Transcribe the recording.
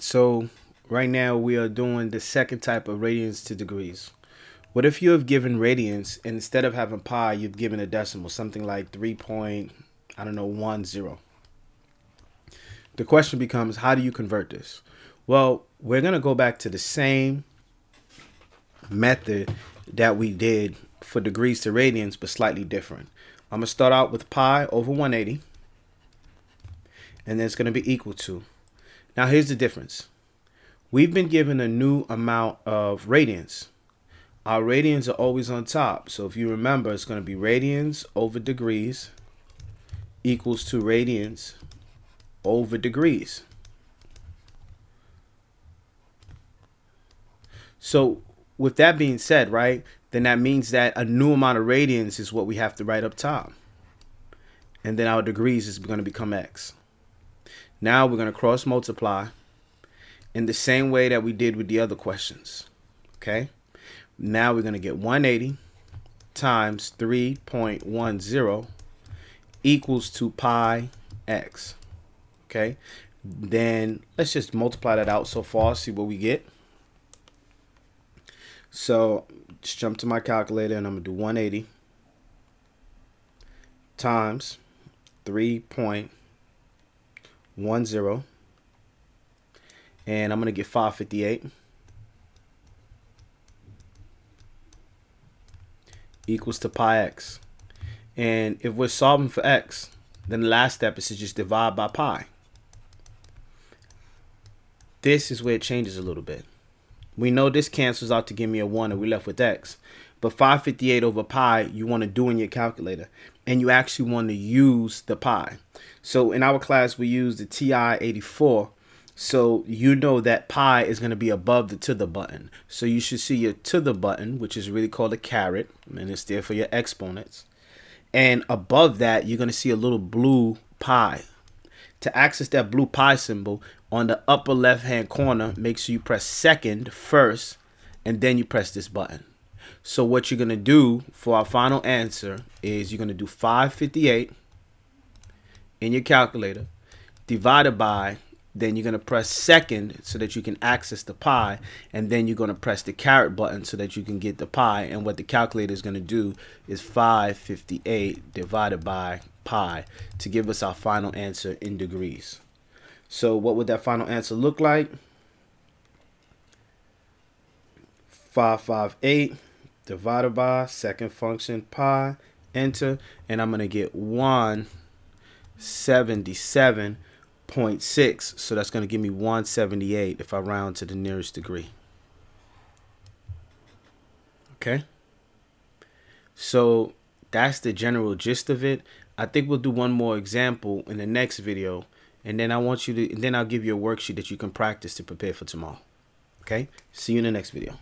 So right now we are doing the second type of radians to degrees. What if you have given radians and instead of having pi, you've given a decimal, something like 3.10. The question becomes, how do you convert this? Well, we're going to go back to the same method that we did for degrees to radians, but slightly different. I'm going to start out with pi over 180, and then it's going to be equal to. Now, here's the difference. We've been given a new amount of radians. Our radians are always on top. So if you remember, it's going to be radians over degrees equals to radians over degrees. So with that being said, right, then that means that a new amount of radians is what we have to write up top. And then our degrees is going to become x. Now we're going to cross multiply in the same way that we did with the other questions. Okay. Now we're going to get 180 times 3.10 equals to pi x. Okay. Then let's just multiply that out so far, see what we get. So just jump to my calculator and I'm going to do 180 times 3.10 and I'm going to get 558 equals to pi x. And if we're solving for x, then the last step is to just divide by pi. This is where it changes a little bit. We know this cancels out to give me a 1 and we're left with x. But 558 over pi, you want to do in your calculator. And you actually want to use the pi. So in our class, we use the TI-84. So you know that pi is going to be above the to the button. So you should see your to the button, which is really called a caret. And it's there for your exponents. And above that, you're going to see a little blue pi. To access that blue pi symbol, on the upper left-hand corner, make sure you press second first, and then you press this button. So what you're going to do for our final answer is you're going to do 558 in your calculator, divided by, then you're going to press second so that you can access the pi, and then you're going to press the caret button so that you can get the pi. And what the calculator is going to do is 558 divided by pi to give us our final answer in degrees. So what would that final answer look like? 558 divided by second function pi, enter, and I'm going to get 177.6. So that's going to give me 178 if I round to the nearest degree. Okay. So that's the general gist of it. I think we'll do one more example in the next video. And then I'll give you a worksheet that you can practice to prepare for tomorrow. Okay? See you in the next video.